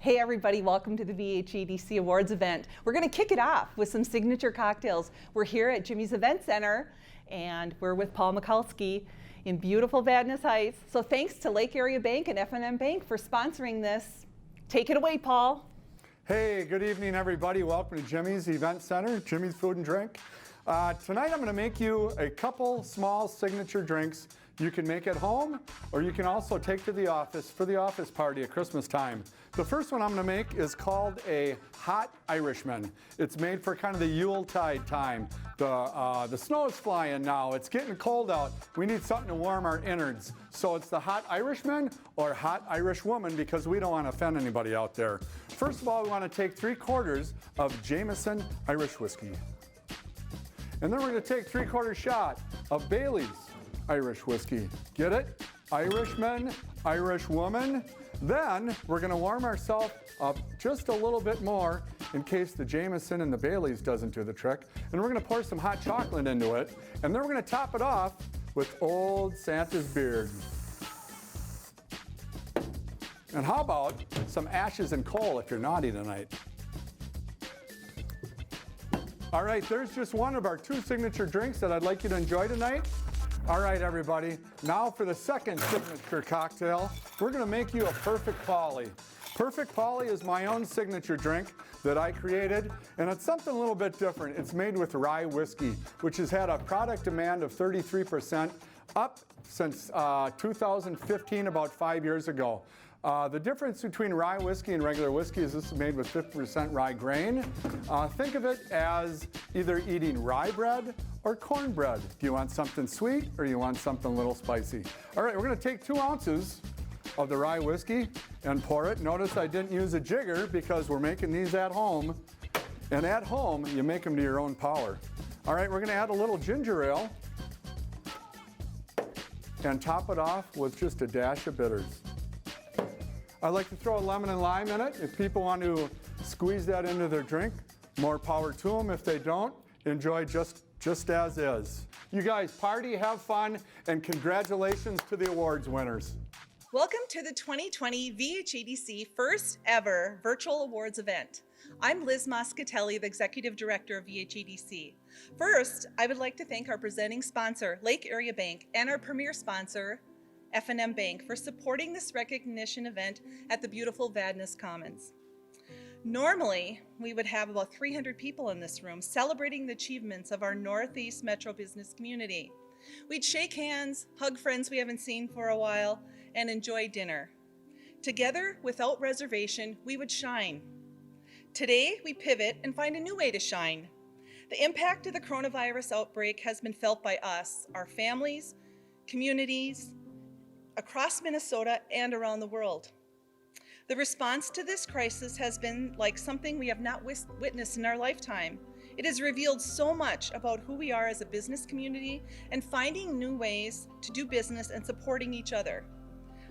Hey everybody, welcome to the VHEDC Awards event. We're going to kick it off with some signature cocktails. We're here at Jimmy's Event Center and we're with Paul Mikulski in beautiful Vadnais Heights. So thanks to Lake Area Bank and F&M Bank for sponsoring this. Take it away, Paul. Hey, good evening everybody. Welcome to Jimmy's Event Center, Jimmy's Food and Drink. Tonight I'm going to make you a couple small signature drinks you can make at home, or you can also take to the office for the office party at Christmas time. The first one I'm going to make is called a Hot Irishman. It's made for kind of the Yuletide time. The snow is flying now. It's getting cold out. We need something to warm our innards. So it's the Hot Irishman or Hot Irish Woman because we don't want to offend anybody out there. First of all, we want to take 3/4 of Jameson Irish whiskey. And then we're going to take 3/4 shot of Bailey's Irish whiskey. Get it? Irishman, Irish woman. Then we're going to warm ourselves up just a little bit more in case the Jameson and the Bailey's doesn't do the trick. And we're going to pour some hot chocolate into it. And then we're going to top it off with Old Santa's beard. And how about some ashes and coal if you're naughty tonight? All right, there's just one of our 2 signature drinks that I'd like you to enjoy tonight. All right, everybody, now for the second signature cocktail, we're gonna make you a Perfect Polly. Perfect Polly is my own signature drink that I created, and it's something a little bit different. It's made with rye whiskey, which has had a product demand of 33% up since 2015, about 5 years ago. The difference between rye whiskey and regular whiskey is this is made with 50% rye grain. Think of it as either eating rye bread or cornbread. Do you want something sweet or you want something a little spicy? All right, we're going to take 2 ounces of the rye whiskey and pour it. Notice I didn't use a jigger because we're making these at home. And at home, you make them to your own power. All right, we're going to add a little ginger ale and top it off with just a dash of bitters. I like to throw a lemon and lime in it. If people want to squeeze that into their drink, more power to them. If they don't, enjoy just as is. You guys party, have fun, and congratulations to the awards winners. Welcome to the 2020 VHEDC first ever virtual awards event. I'm Liz Moscatelli, the Executive Director of VHEDC. First, I would like to thank our presenting sponsor, Lake Area Bank, and our premier sponsor, F&M Bank, for supporting this recognition event at the beautiful Vadnais Commons. Normally, we would have about 300 people in this room celebrating the achievements of our Northeast Metro business community. We'd shake hands, hug friends we haven't seen for a while, and enjoy dinner. Together, without reservation, we would shine. Today, we pivot and find a new way to shine. The impact of the coronavirus outbreak has been felt by us, our families, communities, across Minnesota and around the world. The response to this crisis has been like something we have not witnessed in our lifetime. It has revealed so much about who we are as a business community and finding new ways to do business and supporting each other.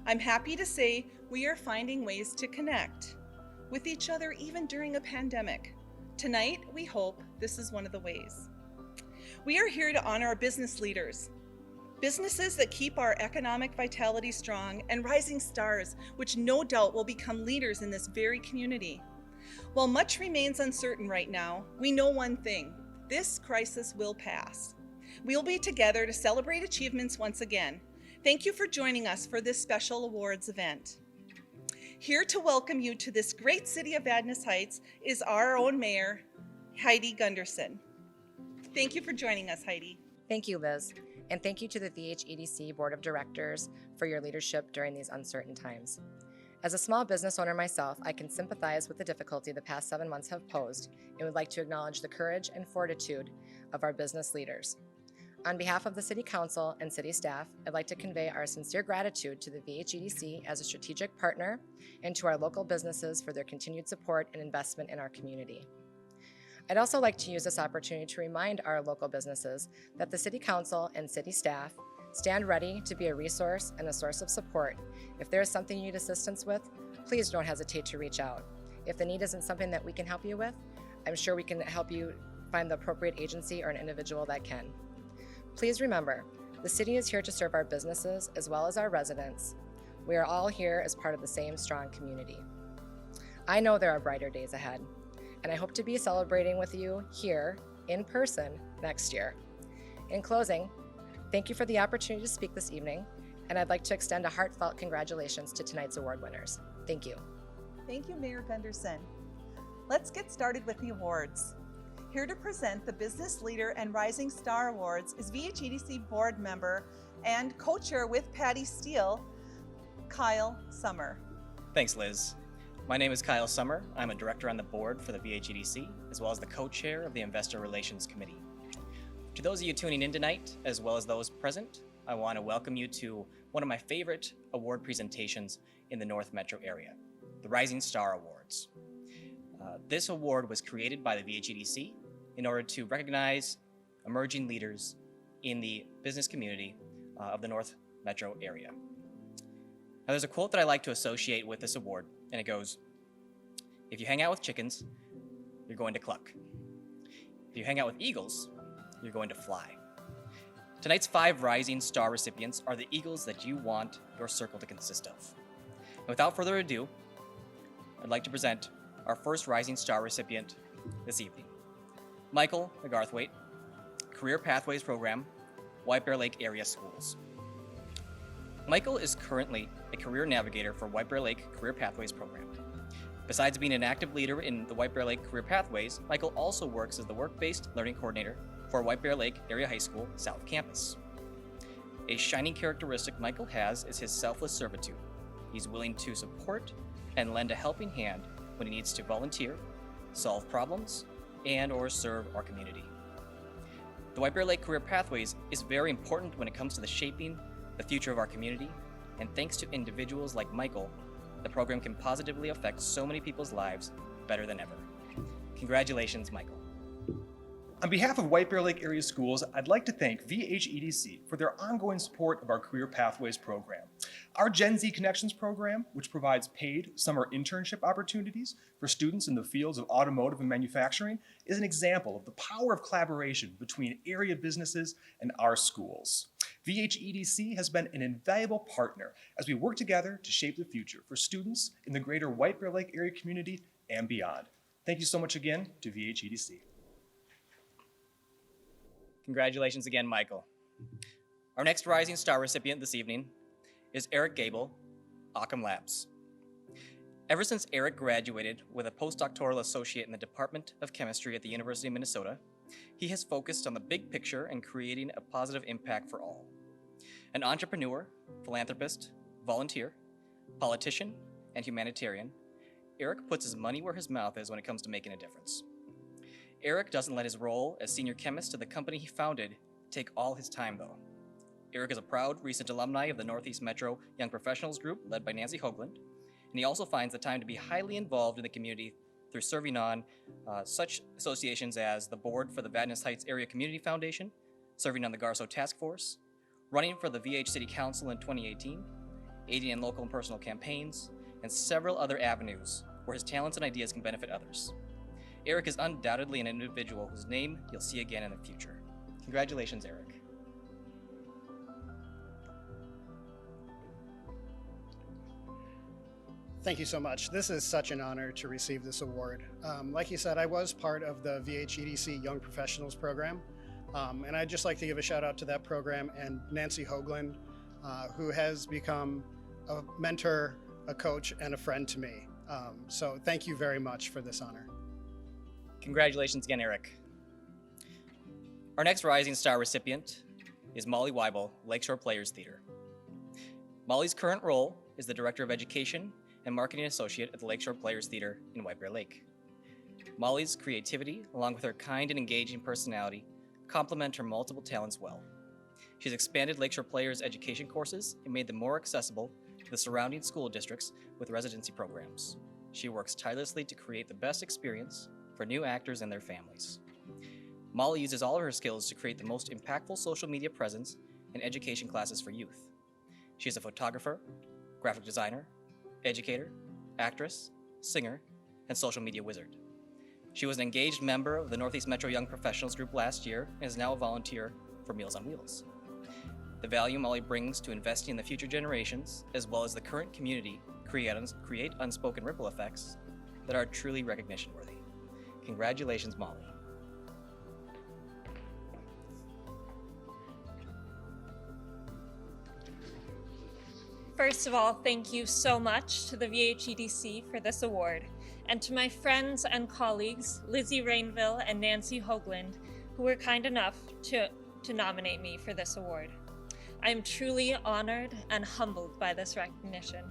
I'm happy to say we are finding ways to connect with each other even during a pandemic. Tonight, we hope this is one of the ways. We are here to honor our business leaders, businesses that keep our economic vitality strong, and rising stars, which no doubt will become leaders in this very community. While much remains uncertain right now, we know one thing: this crisis will pass. We'll be together to celebrate achievements once again. Thank you for joining us for this special awards event. Here to welcome you to this great city of Vadnais Heights is our own mayor, Heidi Gunderson. Thank you for joining us, Heidi. Thank you, Liz. And thank you to the VHEDC Board of Directors for your leadership during these uncertain times. As a small business owner myself, I can sympathize with the difficulty the past 7 months have posed and would like to acknowledge the courage and fortitude of our business leaders. On behalf of the City Council and City staff, I'd like to convey our sincere gratitude to the VHEDC as a strategic partner and to our local businesses for their continued support and investment in our community. I'd also like to use this opportunity to remind our local businesses that the City Council and City staff stand ready to be a resource and a source of support. If there is something you need assistance with, please don't hesitate to reach out. If the need isn't something that we can help you with, I'm sure we can help you find the appropriate agency or an individual that can. Please remember, the city is here to serve our businesses as well as our residents. We are all here as part of the same strong community. I know there are brighter days ahead, and I hope to be celebrating with you here in person next year. In closing, thank you for the opportunity to speak this evening, and I'd like to extend a heartfelt congratulations to tonight's award winners. Thank you. Thank you, Mayor Gunderson. Let's get started with the awards. Here to present the Business Leader and Rising Star Awards is VHEDC board member and co-chair with Patty Steele, Kyle Summer. Thanks, Liz. My name is Kyle Summer. I'm a director on the board for the VHEDC, as well as the co-chair of the Investor Relations Committee. To those of you tuning in tonight, as well as those present, I want to welcome you to one of my favorite award presentations in the North Metro area, the Rising Star Awards. This award was created by the VHEDC in order to recognize emerging leaders in the business community of the North Metro area. Now, there's a quote that I like to associate with this award, and it goes, "If you hang out with chickens, you're going to cluck. If you hang out with eagles, you're going to fly." Tonight's 5 Rising Star recipients are the eagles that you want your circle to consist of. And without further ado, I'd like to present our first Rising Star recipient this evening. Michael McGarthwaite, Career Pathways Program, White Bear Lake Area Schools. Michael is currently a career navigator for White Bear Lake Career Pathways Program. Besides being an active leader in the White Bear Lake Career Pathways, Michael also works as the work-based learning coordinator for White Bear Lake Area High School South Campus. A shining characteristic Michael has is his selfless servitude. He's willing to support and lend a helping hand when he needs to volunteer, solve problems, and/or serve our community. The White Bear Lake Career Pathways is very important when it comes to the shaping the future of our community, and thanks to individuals like Michael, the program can positively affect so many people's lives better than ever. Congratulations, Michael. On behalf of White Bear Lake Area Schools, I'd like to thank VHEDC for their ongoing support of our Career Pathways program. Our Gen Z Connections program, which provides paid summer internship opportunities for students in the fields of automotive and manufacturing, is an example of the power of collaboration between area businesses and our schools. VHEDC has been an invaluable partner as we work together to shape the future for students in the greater White Bear Lake area community and beyond. Thank you so much again to VHEDC. Congratulations again, Michael. Our next Rising Star recipient this evening is Eric Gable, Ockham Labs. Ever since Eric graduated with a postdoctoral associate in the Department of Chemistry at the University of Minnesota, he has focused on the big picture and creating a positive impact for all. An entrepreneur, philanthropist, volunteer, politician, and humanitarian, Eric puts his money where his mouth is when it comes to making a difference. Eric doesn't let his role as senior chemist of the company he founded take all his time, though. Eric is a proud recent alumni of the Northeast Metro Young Professionals Group led by Nancy Hoagland, and he also finds the time to be highly involved in the community through serving on such associations as the board for the Vadnais Heights Area Community Foundation, serving on the Garso Task Force, running for the VH City Council in 2018, aiding in local and personal campaigns, and several other avenues where his talents and ideas can benefit others. Eric is undoubtedly an individual whose name you'll see again in the future. Congratulations, Eric. Thank you so much. This is such an honor to receive this award. Like you said, I was part of the VHEDC Young Professionals program, and I'd just like to give a shout out to that program and Nancy Hoagland, who has become a mentor, a coach, and a friend to me. So thank you very much for this honor. Congratulations again, Eric. Our next Rising Star recipient is Molly Weibel, Lakeshore Players Theater. Molly's current role is the Director of Education and Marketing Associate at the Lakeshore Players Theater in White Bear Lake. Molly's creativity, along with her kind and engaging personality, complement her multiple talents well. She's expanded Lakeshore Players education courses and made them more accessible to the surrounding school districts with residency programs. She works tirelessly to create the best experience for new actors and their families. Molly uses all of her skills to create the most impactful social media presence and education classes for youth. She is a photographer, graphic designer, educator, actress, singer, and social media wizard. She was an engaged member of the Northeast Metro Young Professionals Group last year and is now a volunteer for Meals on Wheels. The value Molly brings to investing in the future generations, as well as the current community, create unspoken ripple effects that are truly recognition worthy. Congratulations, Molly. First of all, thank you so much to the VHEDC for this award, and to my friends and colleagues, Lizzie Rainville and Nancy Hoagland, who were kind enough to nominate me for this award. I am truly honored and humbled by this recognition.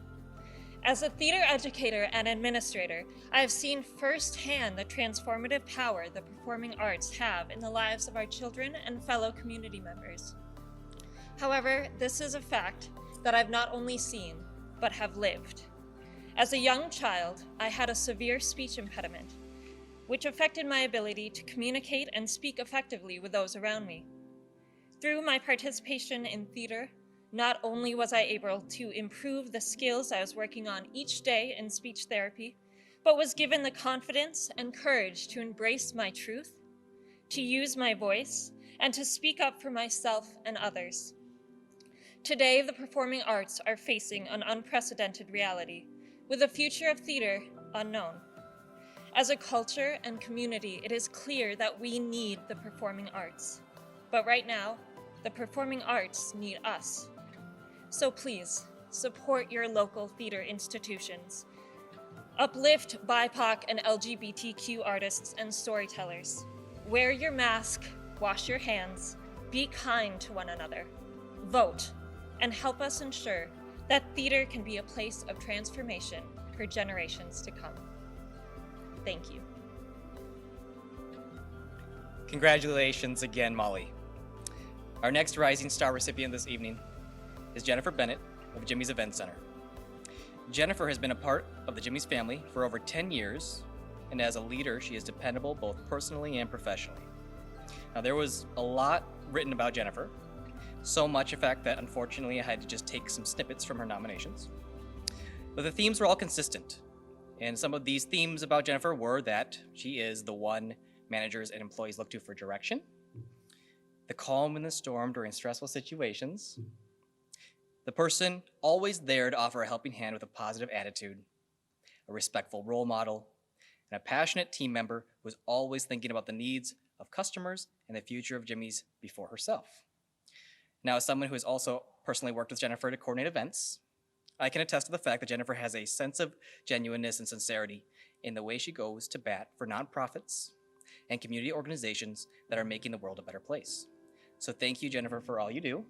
As a theater educator and administrator, I have seen firsthand the transformative power the performing arts have in the lives of our children and fellow community members. However, this is a fact that I've not only seen, but have lived. As a young child, I had a severe speech impediment, which affected my ability to communicate and speak effectively with those around me. Through my participation in theater, not only was I able to improve the skills I was working on each day in speech therapy, but was given the confidence and courage to embrace my truth, to use my voice, and to speak up for myself and others. Today, the performing arts are facing an unprecedented reality, with the future of theater unknown. As a culture and community, it is clear that we need the performing arts. But right now, the performing arts need us. So please, support your local theater institutions. Uplift BIPOC and LGBTQ artists and storytellers. Wear your mask, wash your hands, be kind to one another. Vote, and help us ensure that theater can be a place of transformation for generations to come. Thank you. Congratulations again, Molly. Our next Rising Star recipient this evening is Jennifer Bennett of Jimmy's Event Center. Jennifer has been a part of the Jimmy's family for over 10 years, and as a leader, she is dependable both personally and professionally. Now, there was a lot written about Jennifer, so much in fact that unfortunately I had to just take some snippets from her nominations. But the themes were all consistent, and some of these themes about Jennifer were that she is the one managers and employees look to for direction, the calm in the storm during stressful situations, the person always there to offer a helping hand with a positive attitude, a respectful role model, and a passionate team member who is always thinking about the needs of customers and the future of Jimmy's before herself. Now, as someone who has also personally worked with Jennifer to coordinate events, I can attest to the fact that Jennifer has a sense of genuineness and sincerity in the way she goes to bat for nonprofits and community organizations that are making the world a better place. So thank you, Jennifer, for all you do.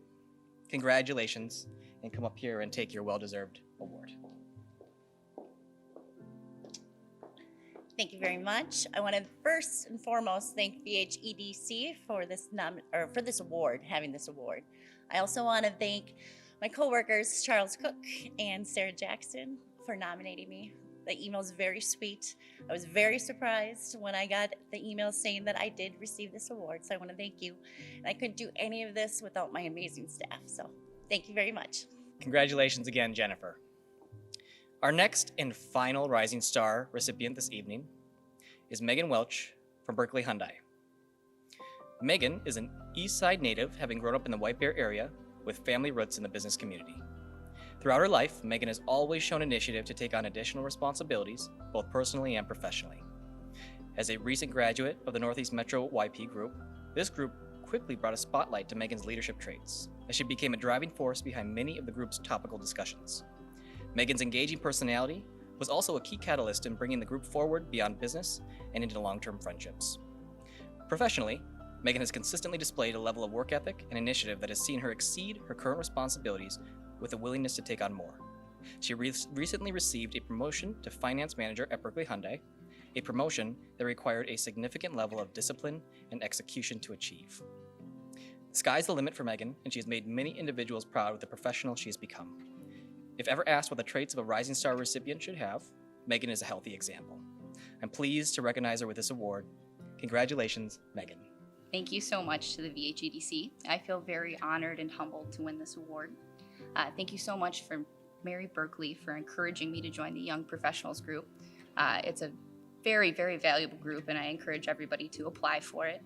Congratulations, and come up here and take your well-deserved award. Thank you very much. I want to first and foremost thank VHEDC for this award, having this award. I also want to thank my coworkers, Charles Cook and Sarah Jackson, for nominating me. The email is very sweet. I was very surprised when I got the email saying that I did receive this award, so I want to thank you. And I couldn't do any of this without my amazing staff, so thank you very much. Congratulations again, Jennifer. Our next and final Rising Star recipient this evening is Megan Welch from Berkeley Hyundai. Megan is an East Side native, having grown up in the White Bear area with family roots in the business community. Throughout her life, Megan has always shown initiative to take on additional responsibilities, both personally and professionally. As a recent graduate of the Northeast Metro YP group, this group quickly brought a spotlight to Megan's leadership traits, as she became a driving force behind many of the group's topical discussions. Megan's engaging personality was also a key catalyst in bringing the group forward beyond business and into long-term friendships. Professionally, Megan has consistently displayed a level of work ethic and initiative that has seen her exceed her current responsibilities with a willingness to take on more. She recently received a promotion to finance manager at Berkeley Hyundai, a promotion that required a significant level of discipline and execution to achieve. The sky's the limit for Megan, and she has made many individuals proud with the professional she has become. If ever asked what the traits of a Rising Star recipient should have, Megan is a healthy example. I'm pleased to recognize her with this award. Congratulations, Megan. Thank you so much to the VHEDC. I feel very honored and humbled to win this award. Thank you so much for Mary Berkeley for encouraging me to join the Young Professionals group. It's a very, very valuable group, and I encourage everybody to apply for it.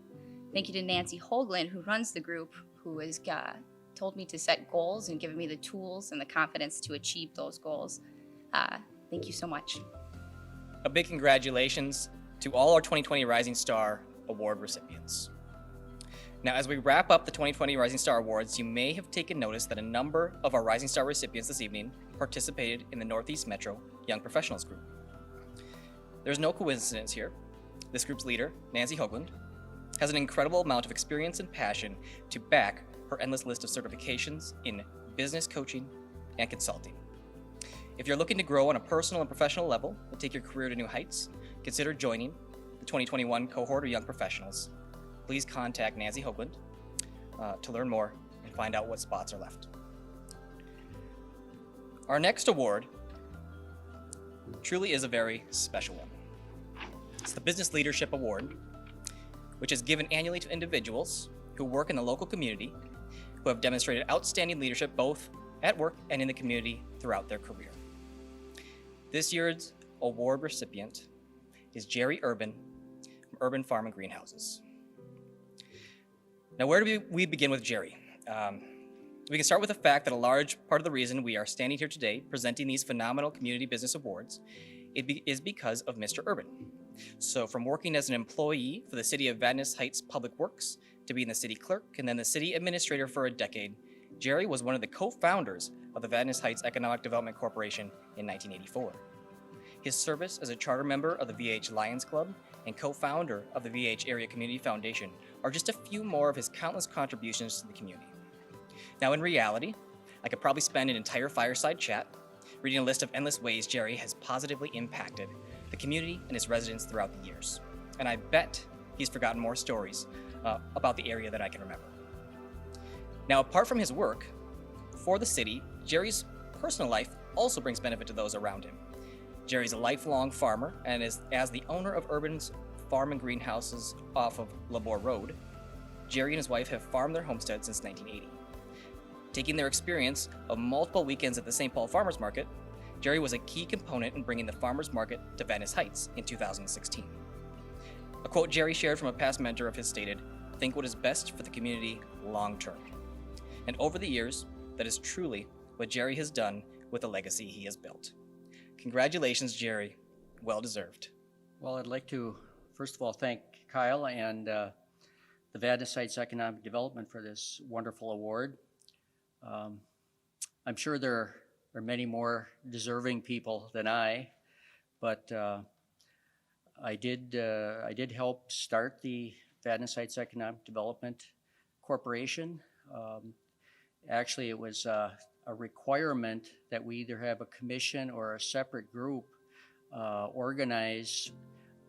Thank you to Nancy Hoagland, who runs the group, who has told me to set goals and given me the tools and the confidence to achieve those goals. Thank you so much. A big congratulations to all our 2020 Rising Star Award recipients. Now, as we wrap up the 2020 Rising Star Awards, you may have taken notice that a number of our Rising Star recipients this evening participated in the Northeast Metro Young Professionals Group. There's no coincidence here. This group's leader, Nancy Hoagland, has an incredible amount of experience and passion to back her endless list of certifications in business coaching and consulting. If you're looking to grow on a personal and professional level and take your career to new heights, consider joining the 2021 cohort of Young Professionals. Please contact Nancy Hoagland to learn more and find out what spots are left. Our next award truly is a very special one. It's the Business Leadership Award, which is given annually to individuals who work in the local community who have demonstrated outstanding leadership both at work and in the community throughout their career. This year's award recipient is Jerry Urban from Urban Farm and Greenhouses. Now, where do we begin with Jerry? We can start with the fact that a large part of the reason we are standing here today presenting these phenomenal community business awards is because of Mr. Urban. So from working as an employee for the City of Vadnais Heights Public Works to being the city clerk and then the city administrator for a decade, Jerry was one of the co-founders of the Vadnais Heights Economic Development Corporation in 1984. His service as a charter member of the VH Lions Club and co-founder of the VH Area Community Foundation are just a few more of his countless contributions to the community. Now, in reality, I could probably spend an entire fireside chat reading a list of endless ways Jerry has positively impacted the community and its residents throughout the years. And I bet he's forgotten more stories about the area than I can remember. Now, apart from his work for the city, Jerry's personal life also brings benefit to those around him. Jerry's a lifelong farmer, and as the owner of Urban's Farm and Greenhouses off of Labor Road, Jerry and his wife have farmed their homestead since 1980. Taking their experience of multiple weekends at the St. Paul Farmers Market, Jerry was a key component in bringing the farmers market to Vadnais Heights in 2016. A quote Jerry shared from a past mentor of his stated, "Think what is best for the community long term." And over the years, that is truly what Jerry has done with the legacy he has built. Congratulations, Jerry. Well deserved. Well, I'd like to, first of all, thank Kyle and the Vadnais Heights Economic Development for this wonderful award. I'm sure there are many more deserving people than I, but I did help start the Vadnais Heights Economic Development Corporation. Actually, it was a requirement that we either have a commission or a separate group organize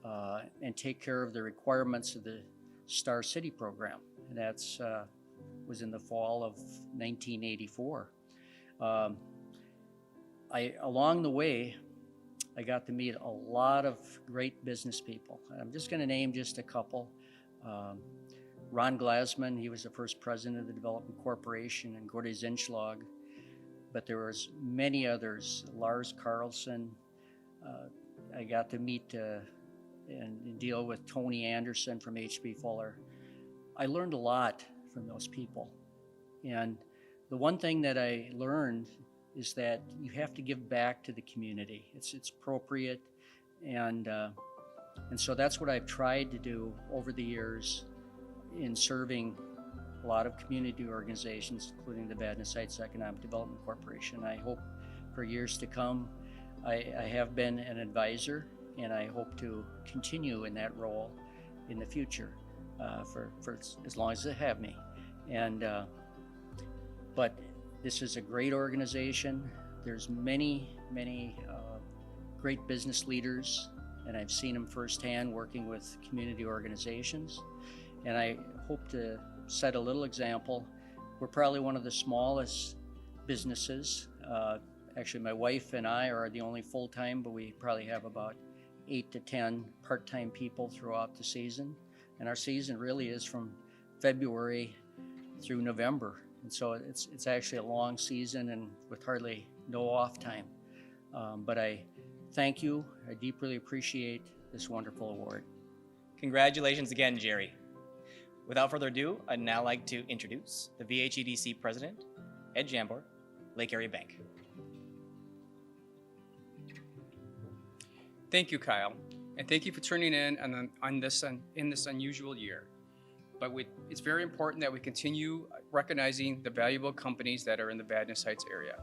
and take care of the requirements of the Star City program. And that's was in the fall of 1984. Along the way, I got to meet a lot of great business people. I'm just going to name just a couple. Ron Glasman, he was the first president of the Development Corporation, and Gordy Zinschlag. But there was many others, Lars Carlson. I got to meet and deal with Tony Anderson from H.B. Fuller. I learned a lot from those people. And the one thing that I learned is that you have to give back to the community. It's appropriate. And so that's what I've tried to do over the years in serving a lot of community organizations, including the Vadnais Heights Economic Development Corporation. I hope for years to come, I have been an advisor, and I hope to continue in that role in the future for as long as they have me. And but this is a great organization. There's many great business leaders, and I've seen them firsthand working with community organizations. And I hope to set a little example. We're probably one of the smallest businesses. Actually, my wife and I are the only full-time, but we probably have about 8 to 10 part-time people throughout the season. And our season really is from February through November. And so it's actually a long season and with hardly no off time. But I thank you. I deeply appreciate this wonderful award. Congratulations again, Jerry. Without further ado, I'd now like to introduce the VHEDC President, Ed Jambor, Lake Area Bank. Thank you, Kyle, and thank you for tuning in in this unusual year. But it's very important that we continue recognizing the valuable companies that are in the Vadnais Heights area.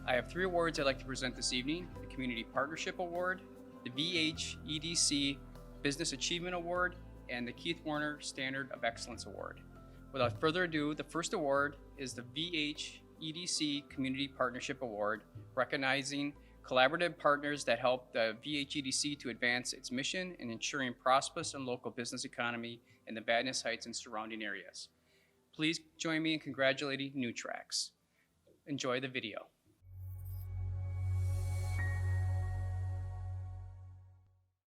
I have 3 awards I'd like to present this evening: the Community Partnership Award, the VHEDC Business Achievement Award, and the Keith Warner Standard of Excellence Award. Without further ado, the first award is the VHEDC Community Partnership Award, recognizing collaborative partners that help the VHEDC to advance its mission in ensuring prosperous and local business economy in the Vadnais Heights and surrounding areas. Please join me in congratulating Nutrax. Enjoy the video.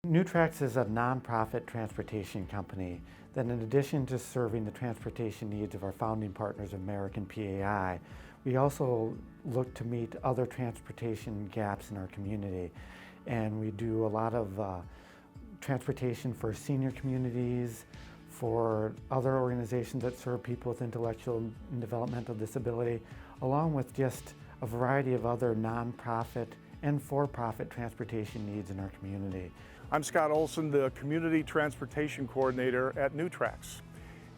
Nutrax is a nonprofit transportation company that, in addition to serving the transportation needs of our founding partners, American PAI, we also look to meet other transportation gaps in our community. And we do a lot of transportation for senior communities, for other organizations that serve people with intellectual and developmental disability, along with just a variety of other nonprofit and for-profit transportation needs in our community. I'm Scott Olson, the Community Transportation Coordinator at Nutrax.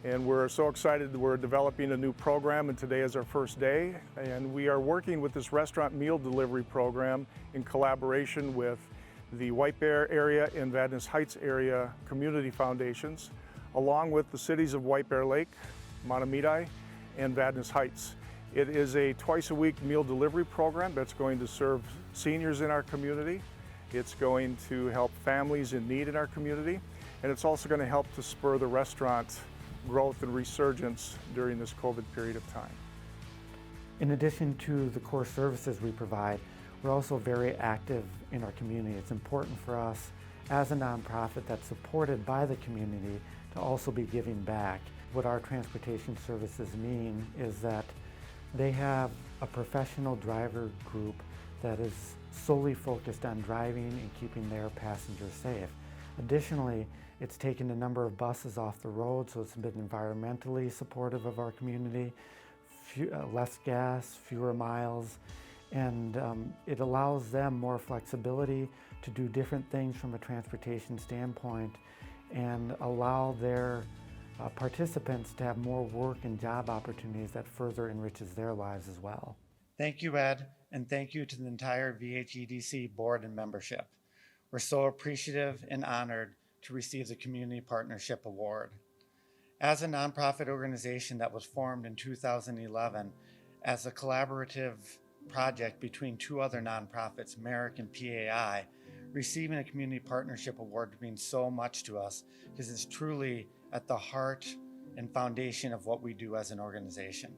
And we're so excited that we're developing a new program, and today is our first day. And we are working with this restaurant meal delivery program in collaboration with the White Bear area and Vadnais Heights area community foundations, along with the cities of White Bear Lake, Mahtomedi, and Vadnais Heights. It is a twice-a-week meal delivery program that's going to serve seniors in our community. It's going to help families in need in our community, and it's also going to help to spur the restaurant growth and resurgence during this COVID period of time. In addition to the core services we provide, we're also very active in our community. It's important for us as a nonprofit that's supported by the community to also be giving back. What our transportation services mean is that they have a professional driver group that is solely focused on driving and keeping their passengers safe. Additionally, it's taken a number of buses off the road, so it's been environmentally supportive of our community, less gas, fewer miles, and it allows them more flexibility to do different things from a transportation standpoint and allow their participants to have more work and job opportunities that further enriches their lives as well. Thank you, Ed, and thank you to the entire VHEDC board and membership. We're so appreciative and honored to receive the Community Partnership Award. As a nonprofit organization that was formed in 2011 as a collaborative project between 2 other nonprofits, American PAI, receiving a Community Partnership Award means so much to us because it's truly at the heart and foundation of what we do as an organization.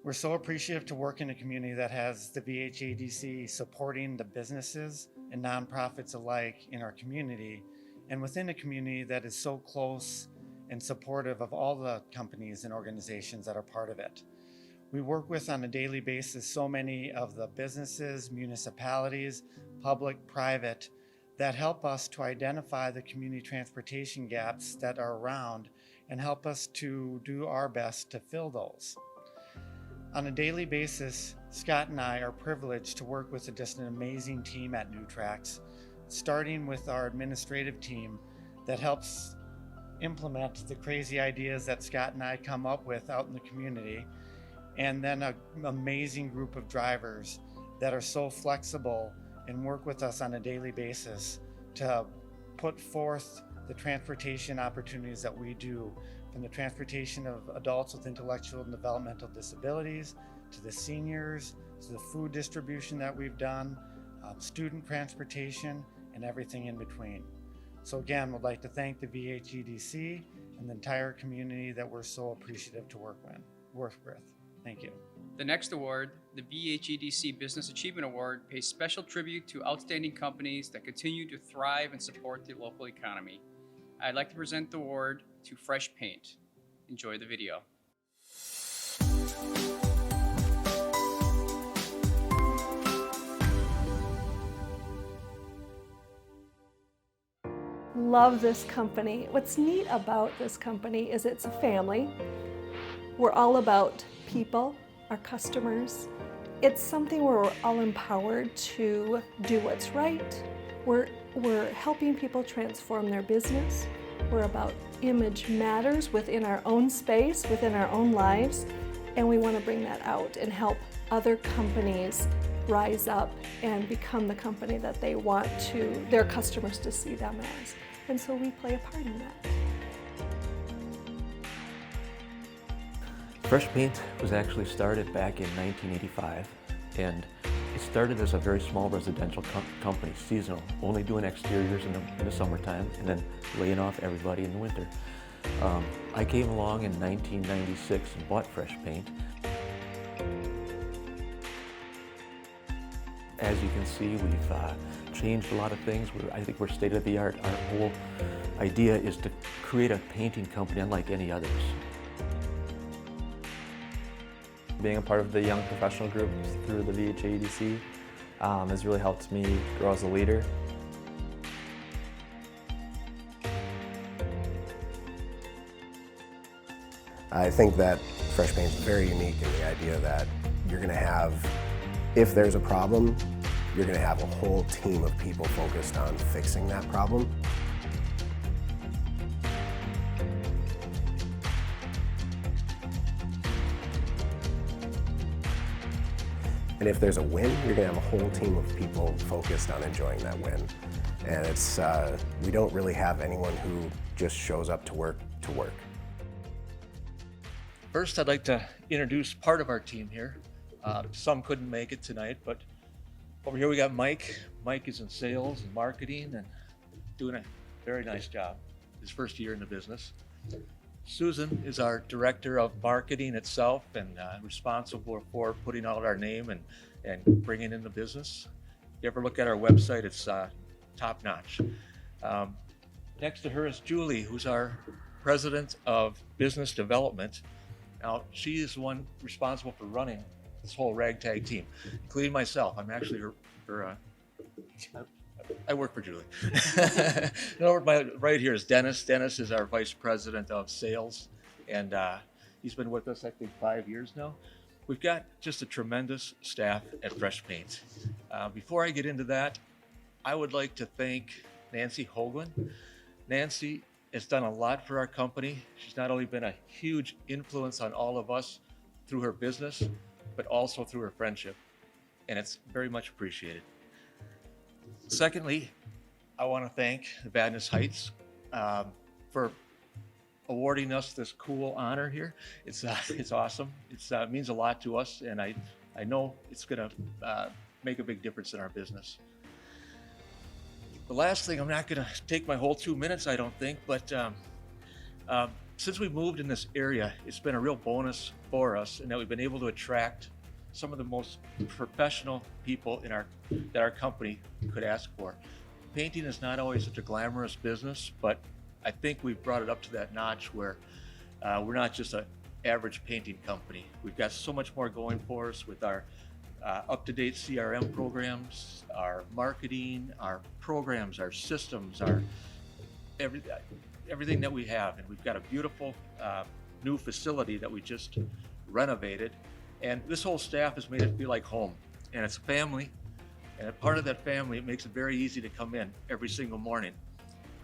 We're so appreciative to work in a community that has the VHEDC supporting the businesses and nonprofits alike in our community, and within a community that is so close and supportive of all the companies and organizations that are part of it. We work with on a daily basis so many of the businesses, municipalities, public, private, that help us to identify the community transportation gaps that are around and help us to do our best to fill those. On a daily basis, Scott and I are privileged to work with just an amazing team at Nutrax, starting with our administrative team that helps implement the crazy ideas that Scott and I come up with out in the community, and then an amazing group of drivers that are so flexible and work with us on a daily basis to put forth the transportation opportunities that we do, from the transportation of adults with intellectual and developmental disabilities, to the seniors, to the food distribution that we've done, student transportation, and everything in between. So again, we'd like to thank the VHEDC and the entire community that we're so appreciative to work with. Thank you. The next award, the VHEDC Business Achievement Award, pays special tribute to outstanding companies that continue to thrive and support the local economy. I'd like to present the award to Fresh Paint. Enjoy the video. Love this company. What's neat about this company is it's a family. We're all about people, our customers. It's something where we're all empowered to do what's right, We're helping people transform their business. We're about image matters within our own space, within our own lives, and we want to bring that out and help other companies rise up and become the company that they want their customers to see them as. And so we play a part in that. Fresh Paint was actually started back in 1985, and it started as a very small residential company, seasonal, only doing exteriors in the summertime and then laying off everybody in the winter. I came along in 1996 and bought Fresh Paint. As you can see, we've changed a lot of things. I think we're state of the art. Our whole idea is to create a painting company unlike any others. Being a part of the Young Professional Group through the VHEDC has really helped me grow as a leader. I think that Fresh Paint is very unique in the idea that you're going to have, if there's a problem, you're going to have a whole team of people focused on fixing that problem. And if there's a win, you're going to have a whole team of people focused on enjoying that win. And it's, we don't really have anyone who just shows up to work to work. First, I'd like to introduce part of our team here. Some couldn't make it tonight, but over here we got Mike. Mike is in sales and marketing and doing a very nice job. His first year in the business. Susan is our director of marketing itself and responsible for putting out our name and bringing in the business. If you ever look at our website, it's top notch. Next to her is Julie, who's our president of business development. Now, she is the one responsible for running this whole ragtag team, including myself. I'm actually her I work for Julie. And over my right here is Dennis. Dennis is our vice president of sales, and he's been with us, I think, 5 years now. We've got just a tremendous staff at Fresh Paint. Before I get into that, I would like to thank Nancy Hoagland. Nancy has done a lot for our company. She's not only been a huge influence on all of us through her business, but also through her friendship, and it's very much appreciated. Secondly, I want to thank the Vadnais Heights for awarding us this cool honor here. It's awesome. It means a lot to us, and I know it's going to make a big difference in our business. The last thing, I'm not going to take my whole 2 minutes, I don't think, but since we moved in this area, it's been a real bonus for us in that we've been able to attract some of the most professional people that our company could ask for. Painting is not always such a glamorous business, but I think we've brought it up to that notch where we're not just an average painting company. We've got so much more going for us with our up-to-date CRM programs, our marketing, our programs, our systems, our everything that we have. And we've got a beautiful new facility that we just renovated. And this whole staff has made it feel like home. And it's a family. And a part of that family, it makes it very easy to come in every single morning.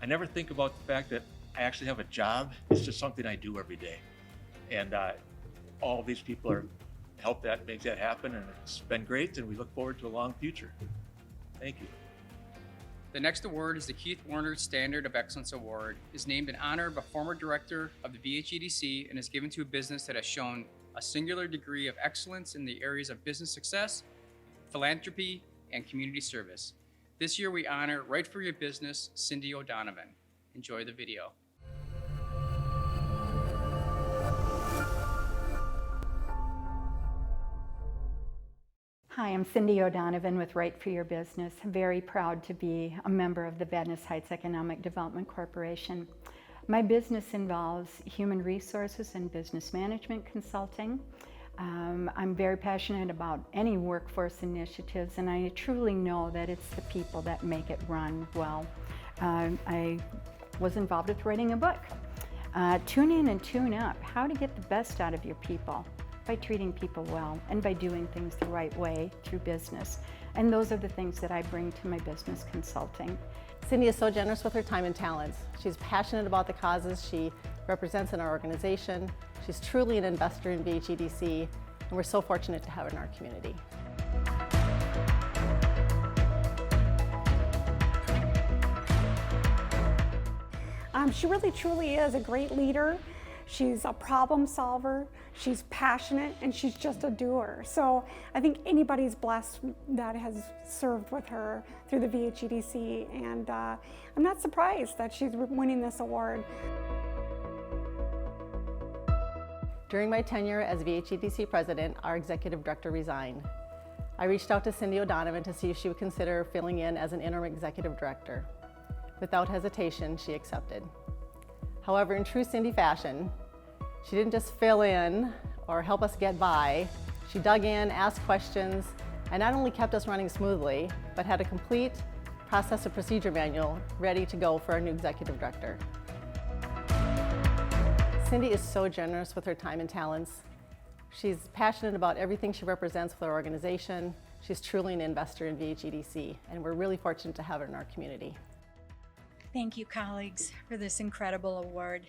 I never think about the fact that I actually have a job. It's just something I do every day. And all of these people make that happen, and it's been great, and we look forward to a long future. Thank you. The next award is the Keith Warner Standard of Excellence Award. Is named in honor of a former director of the VHEDC and is given to a business that has shown a singular degree of excellence in the areas of business success, philanthropy, and community service. This year we honor Right for Your Business, Cindy O'Donovan. Enjoy the video. Hi, I'm Cindy O'Donovan with Right for Your Business. I'm very proud to be a member of the Vadnais Heights Economic Development Corporation. My business involves human resources and business management consulting. I'm very passionate about any workforce initiatives, and I truly know that it's the people that make it run well. I was involved with writing a book. Tune in and tune up, how to get the best out of your people. by treating people well, and by doing things the right way through business. And those are the things that I bring to my business consulting. Cindy is so generous with her time and talents. She's passionate about the causes she represents in our organization. She's truly an investor in VHEDC, and we're so fortunate to have her in our community. She really truly is a great leader. She's a problem solver, she's passionate, and she's just a doer. So I think anybody's blessed that has served with her through the VHEDC, and I'm not surprised that she's winning this award. During my tenure as VHEDC president, our executive director resigned. I reached out to Cindy O'Donovan to see if she would consider filling in as an interim executive director. Without hesitation, she accepted. However, in true Cindy fashion, she didn't just fill in or help us get by. She dug in, asked questions, and not only kept us running smoothly, but had a complete process and procedure manual ready to go for our new executive director. Cindy is so generous with her time and talents. She's passionate about everything she represents with our organization. She's truly an investor in VHEDC, and we're really fortunate to have her in our community. Thank you, colleagues, for this incredible award.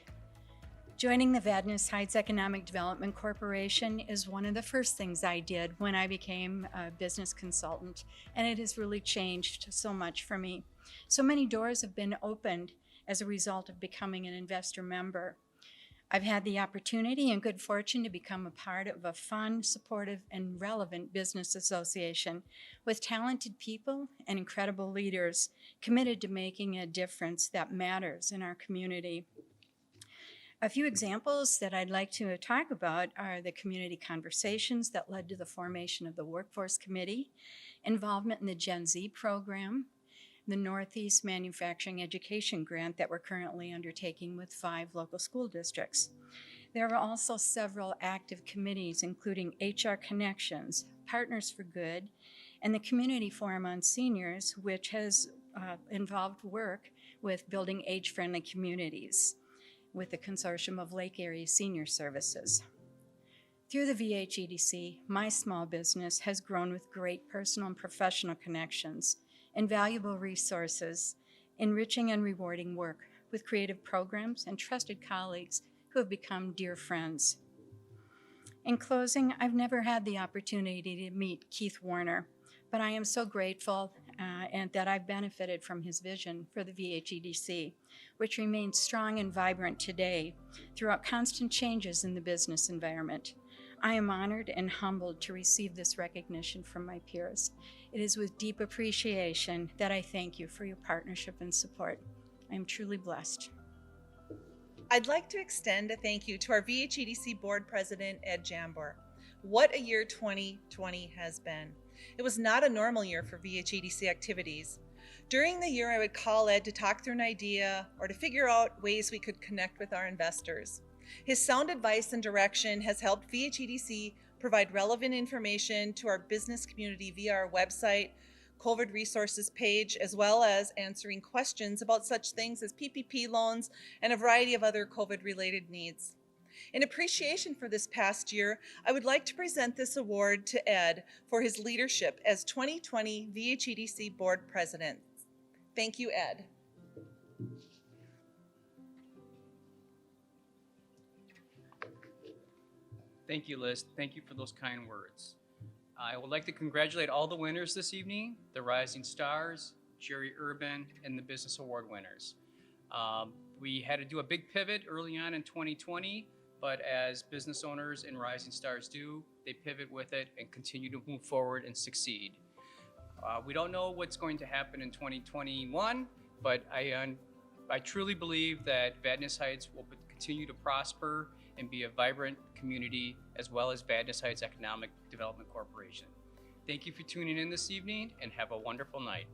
Joining the Vadnais Heights Economic Development Corporation is one of the first things I did when I became a business consultant, and it has really changed so much for me. So many doors have been opened as a result of becoming an investor member. I've had the opportunity and good fortune to become a part of a fun, supportive, and relevant business association with talented people and incredible leaders committed to making a difference that matters in our community. A few examples that I'd like to talk about are the community conversations that led to the formation of the Workforce Committee, involvement in the Gen Z program, the Northeast Manufacturing Education Grant that we're currently undertaking with 5 local school districts. There are also several active committees, including HR Connections, Partners for Good, and the Community Forum on Seniors, which has involved work with building age-friendly communities with the Consortium of Lake Area Senior Services. Through the VHEDC, my small business has grown with great personal and professional connections, invaluable resources, enriching and rewarding work with creative programs and trusted colleagues who have become dear friends. In closing, I've never had the opportunity to meet Keith Warner, but I am so grateful and that I've benefited from his vision for the VHEDC, which remains strong and vibrant today throughout constant changes in the business environment. I am honored and humbled to receive this recognition from my peers. It is with deep appreciation that I thank you for your partnership and support. I am truly blessed. I'd like to extend a thank you to our VHEDC Board President, Ed Jambor. What a year 2020 has been. It was not a normal year for VHEDC activities. During the year, I would call Ed to talk through an idea or to figure out ways we could connect with our investors. His sound advice and direction has helped VHEDC provide relevant information to our business community via our website, COVID resources page, as well as answering questions about such things as PPP loans and a variety of other COVID-related needs. In appreciation for this past year, I would like to present this award to Ed for his leadership as 2020 VHEDC Board President. Thank you, Ed. Thank you, Liz. Thank you for those kind words. I would like to congratulate all the winners this evening, the Rising Stars, Jerry Urban, and the Business Award winners. We had to do a big pivot early on in 2020, but as business owners and Rising Stars do, they pivot with it and continue to move forward and succeed. We don't know what's going to happen in 2021, but I truly believe that Vadnais Heights will continue to prosper and be a vibrant community, as well as Vadnais Heights Economic Development Corporation. Thank you for tuning in this evening, and have a wonderful night.